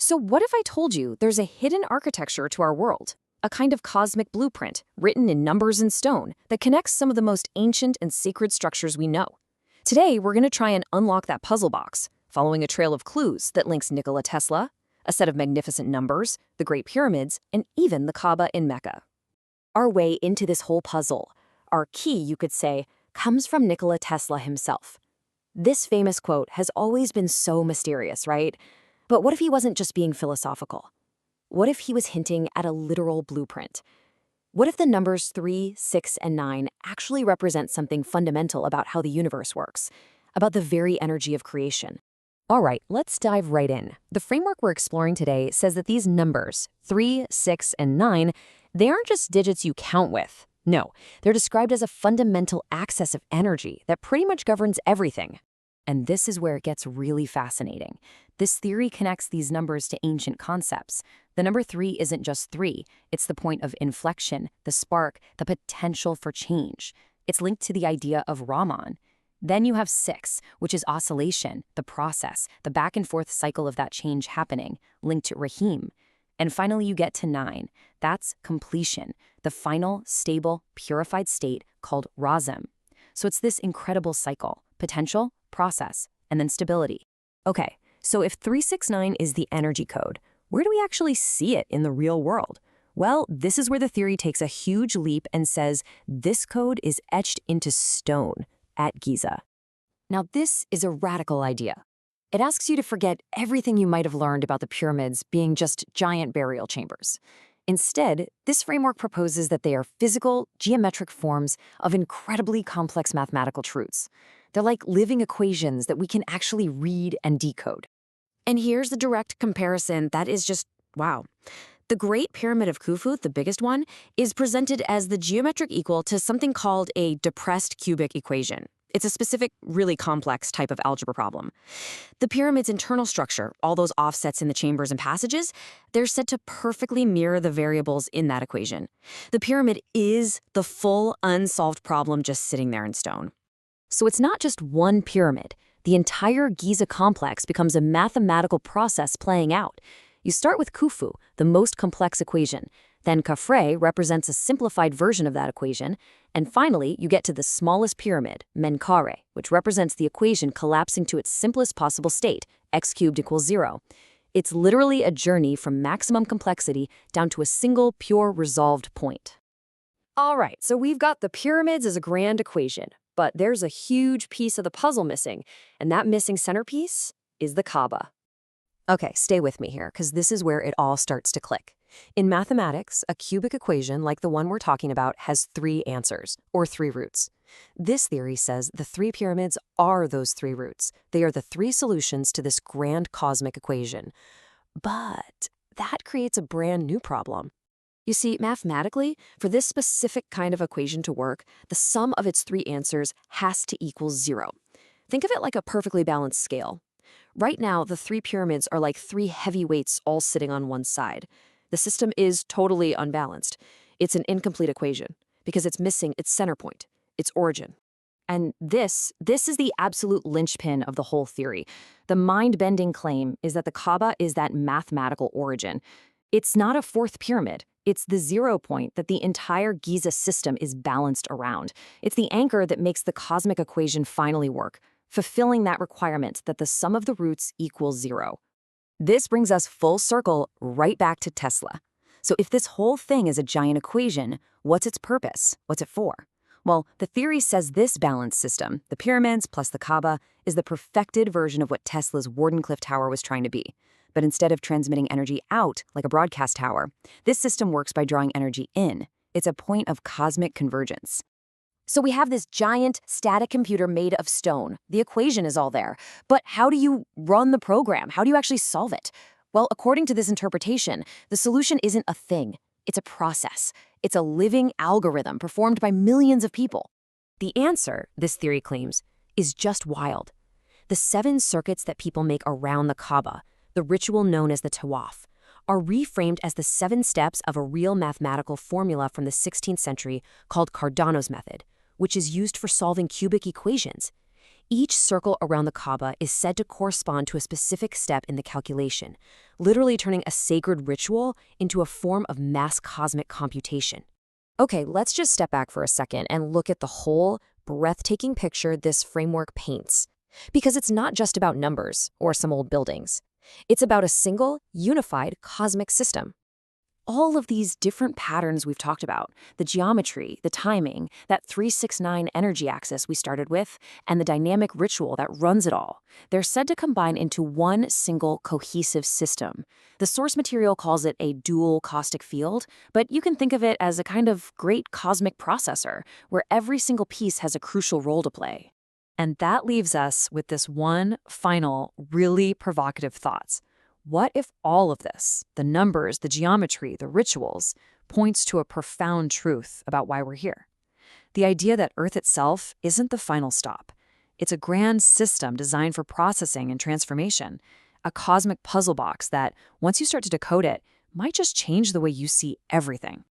So what if I told you there's a hidden architecture to our world? A kind of cosmic blueprint, written in numbers and stone, that connects some of the most ancient and sacred structures we know. Today, we're going to try and unlock that puzzle box, following a trail of clues that links Nikola Tesla, a set of magnificent numbers, the Great Pyramids, and even the Kaaba in Mecca. Our way into this whole puzzle, our key, you could say, comes from Nikola Tesla himself. This famous quote has always been so mysterious, right? But what if he wasn't just being philosophical? What if he was hinting at a literal blueprint? What if the numbers 3, 6, and 9 actually represent something fundamental about how the universe works, about the very energy of creation? All right, let's dive right in. The framework we're exploring today says that these numbers, 3, 6, and 9, they aren't just digits you count with. No, they're described as a fundamental axis of energy that pretty much governs everything. And this is where it gets really fascinating. This theory connects these numbers to ancient concepts. The number 3 isn't just 3. It's the point of inflection, the spark, the potential for change. It's linked to the idea of Raman. Then you have 6, which is oscillation, the process, the back and forth cycle of that change happening, linked to Rahim. And finally, you get to 9. That's completion, the final, stable, purified state called Razam. So it's this incredible cycle: potential, process, and then stability. Okay, so if 369 is the energy code, where do we actually see it in the real world? Well, this is where the theory takes a huge leap and says this code is etched into stone at Giza. Now, this is a radical idea. It asks you to forget everything you might have learned about the pyramids being just giant burial chambers. Instead, this framework proposes that they are physical, geometric forms of incredibly complex mathematical truths. They're like living equations that we can actually read and decode. And here's the direct comparison that is just, wow. The Great Pyramid of Khufu, the biggest one, is presented as the geometric equal to something called a depressed cubic equation. It's a specific, really complex type of algebra problem. The pyramid's internal structure, all those offsets in the chambers and passages, they're said to perfectly mirror the variables in that equation. The pyramid is the full unsolved problem just sitting there in stone. So it's not just one pyramid. The entire Giza complex becomes a mathematical process playing out. You start with Khufu, the most complex equation. Then Khafre represents a simplified version of that equation. And finally, you get to the smallest pyramid, Menkaure, which represents the equation collapsing to its simplest possible state, x cubed equals 0. It's literally a journey from maximum complexity down to a single, pure, resolved point. All right, so we've got the pyramids as a grand equation, but there's a huge piece of the puzzle missing, and that missing centerpiece is the Kaaba. Okay, stay with me here, because this is where it all starts to click. In mathematics, a cubic equation like the one we're talking about has 3 answers, or 3 roots. This theory says the 3 pyramids are those 3 roots. They are the 3 solutions to this grand cosmic equation. But that creates a brand new problem. You see, mathematically, for this specific kind of equation to work, the sum of its 3 answers has to equal 0. Think of it like a perfectly balanced scale. Right now, the 3 pyramids are like 3 heavy weights all sitting on one side. The system is totally unbalanced. It's an incomplete equation because it's missing its center point, its origin. And this is the absolute linchpin of the whole theory. The mind-bending claim is that the Kaaba is that mathematical origin. It's not a 4th pyramid. It's the 0 point that the entire Giza system is balanced around. It's the anchor that makes the cosmic equation finally work, fulfilling that requirement that the sum of the roots equals 0. This brings us full circle right back to Tesla. So if this whole thing is a giant equation, what's its purpose? What's it for? Well, the theory says this balanced system, the pyramids plus the Kaaba, is the perfected version of what Tesla's Wardenclyffe Tower was trying to be. But instead of transmitting energy out like a broadcast tower, this system works by drawing energy in. It's a point of cosmic convergence. So we have this giant static computer made of stone. The equation is all there. But how do you run the program? How do you actually solve it? Well, according to this interpretation, the solution isn't a thing. It's a process. It's a living algorithm performed by millions of people. The answer, this theory claims, is just wild. The 7 circuits that people make around the Kaaba, the ritual known as the Tawaf, are reframed as the 7 steps of a real mathematical formula from the 16th century called Cardano's method, which is used for solving cubic equations. Each circle around the Kaaba is said to correspond to a specific step in the calculation, literally turning a sacred ritual into a form of mass cosmic computation. Okay, let's just step back for a second and look at the whole, breathtaking picture this framework paints. Because it's not just about numbers or some old buildings. It's about a single, unified cosmic system. All of these different patterns we've talked about, the geometry, the timing, that 369 energy axis we started with, and the dynamic ritual that runs it all, they're said to combine into one single cohesive system. The source material calls it a dual caustic field, but you can think of it as a kind of great cosmic processor, where every single piece has a crucial role to play. And that leaves us with this one final, really provocative thought. What if all of this, the numbers, the geometry, the rituals, points to a profound truth about why we're here? The idea that Earth itself isn't the final stop. It's a grand system designed for processing and transformation, a cosmic puzzle box that, once you start to decode it, might just change the way you see everything.